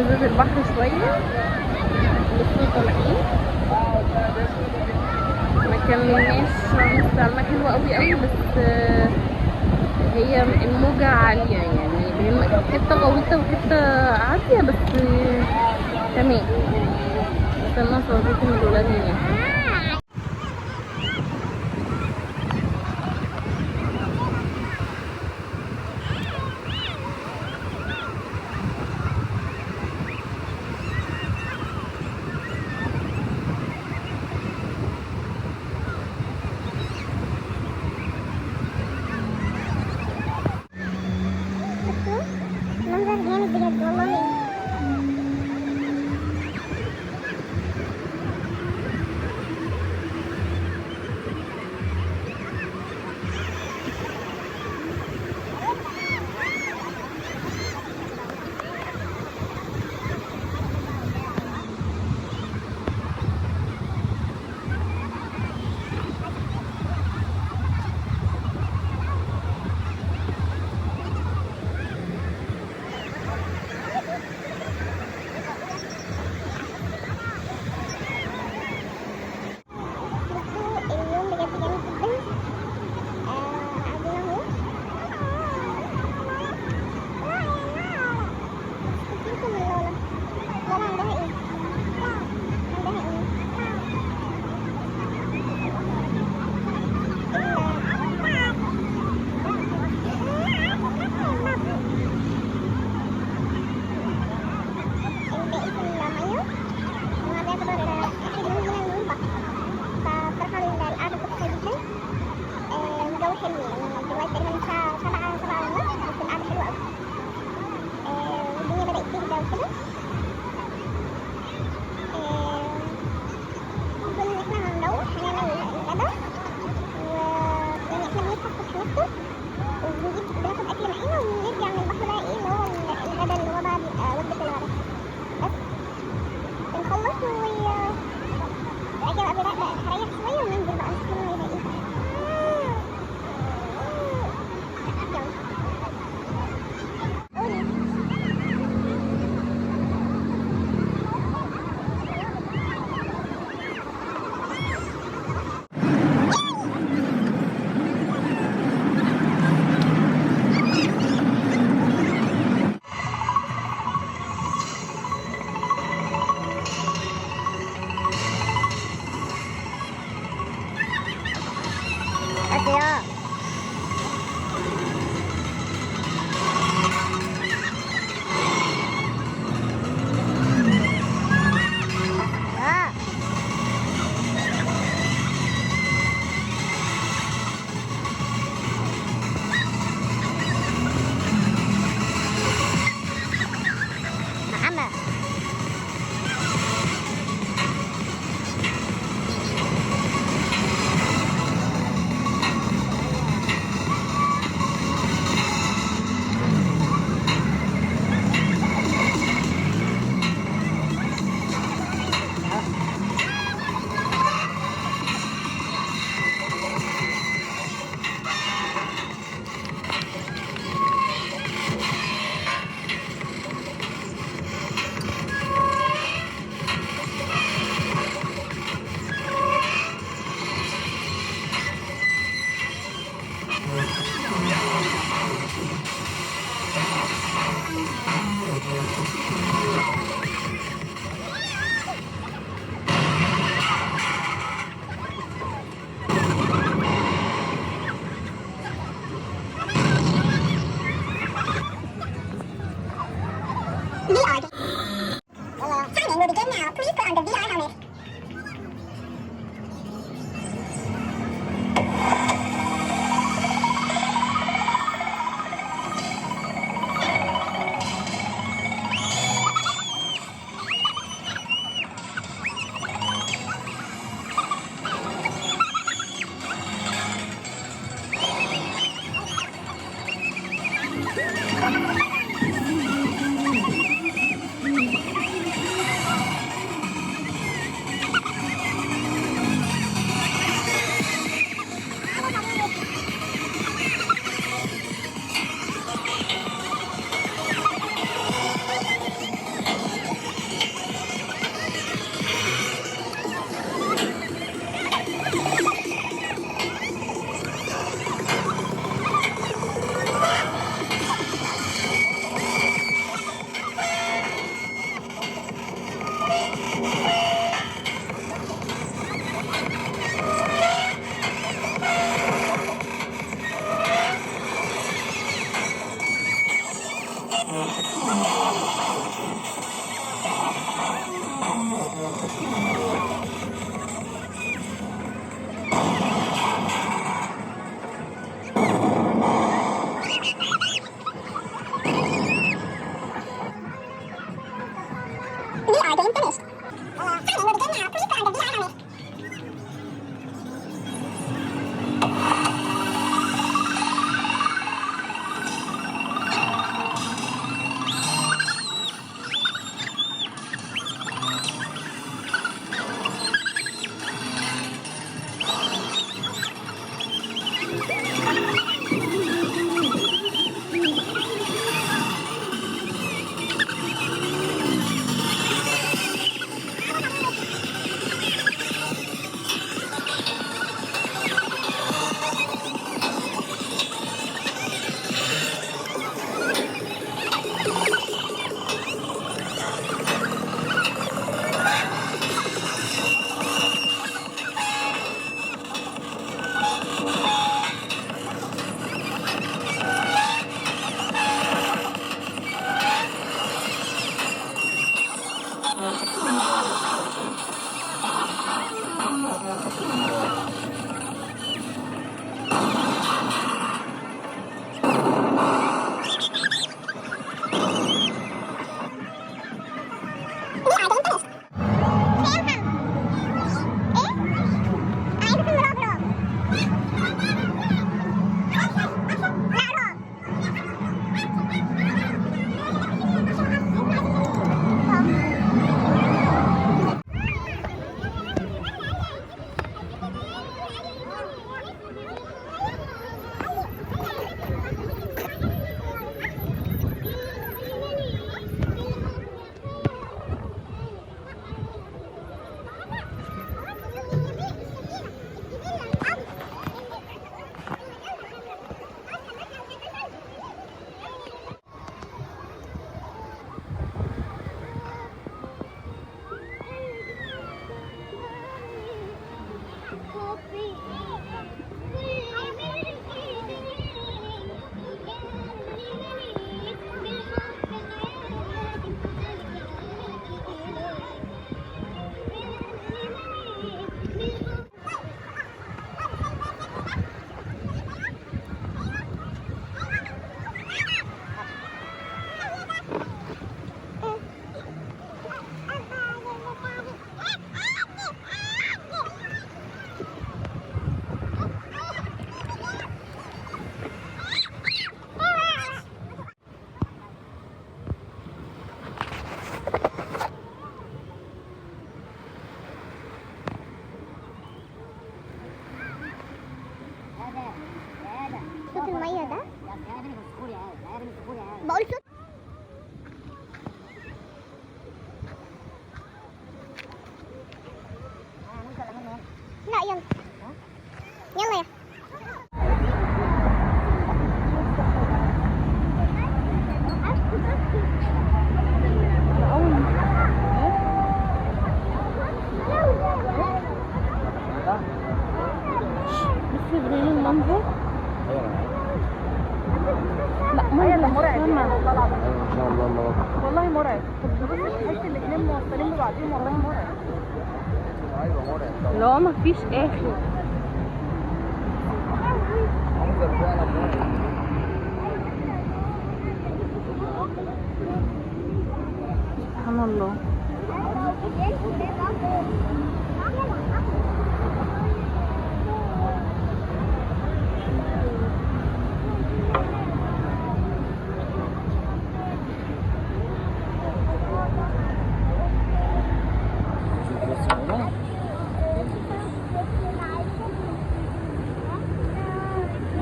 لذاذ البحر شويه لسه طالعين. ما كملناش نص سلمى، حلوه قوي قوي بس هي الموجه عاليه يعني، هي حته غويطه وحته عاليه بس تمام. استنى صورتكم الولاد هنا. منظر جامد بجد والله. صوت المية ده بقول صوت. لا يلا يلا يا بصي برين المنظر. لا مرعب ان شاء الله الله اكبر. والله مرعب. طب بص تحس الاثنين موصلين ببعضهم والله مرعب. ايوه مرعب. اللي هو مفيش اخر. منظر فعلا مرعب. سبحان الله.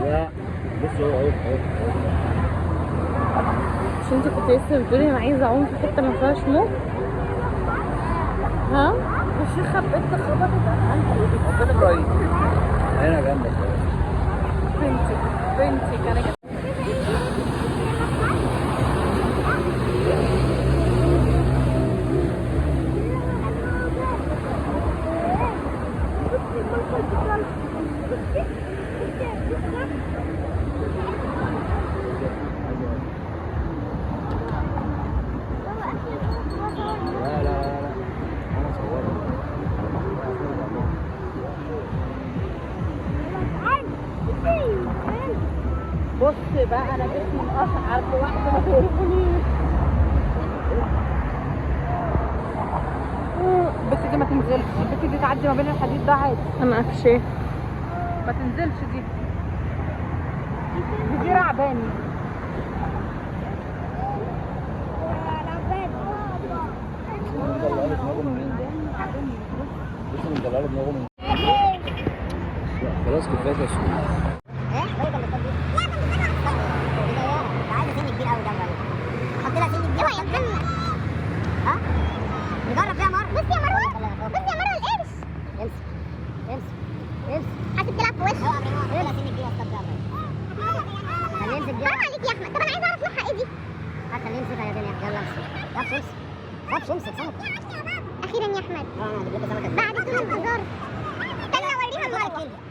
لا بص اهو مش انت كنت لسه بتقولي انا عايزه اعوم في حته ما فيهاش موج؟ ها؟ الشيخه بنت خبطت فين ابراهيم؟ هنا جنبك. بنتي كانت لا انا صورت. والله بقى انا جسمي مقشعر لوحده ما تعرفونيش. البت دي ما تنزلش، البت دي تعدي ما بين الحديد ده عادي. انا قفشاه. ما تنزلش دي رعباني. مطلعه دماغه من لسه مطلعه دماغه من خلاص كفايه تسويق. ايه؟ هو كان بيصطاد بيه؟ لا كان بيصطاد ده عايز سن كبير قوي جنبه. حط لها سن كبير. اوعى يا محمد. ها؟ نجرب فيها مرة. بص يا مروة، بص يا مروة القرش. امسك حاسس بتلعب في وشه. اوعى يا مروة، حط لها سن كبير واصطاد بيها. خليه يمسك دي. حرام عليك يا احمد. طب انا عايزه اعرف نوعها ايه دي. خليه يمسكها يا دنيا. يلا امسك. امسك سمكة. اخيرا يا احمد. انا هجيب لكم سمكة بعد طول الانتظار. استنى اوريها المرة.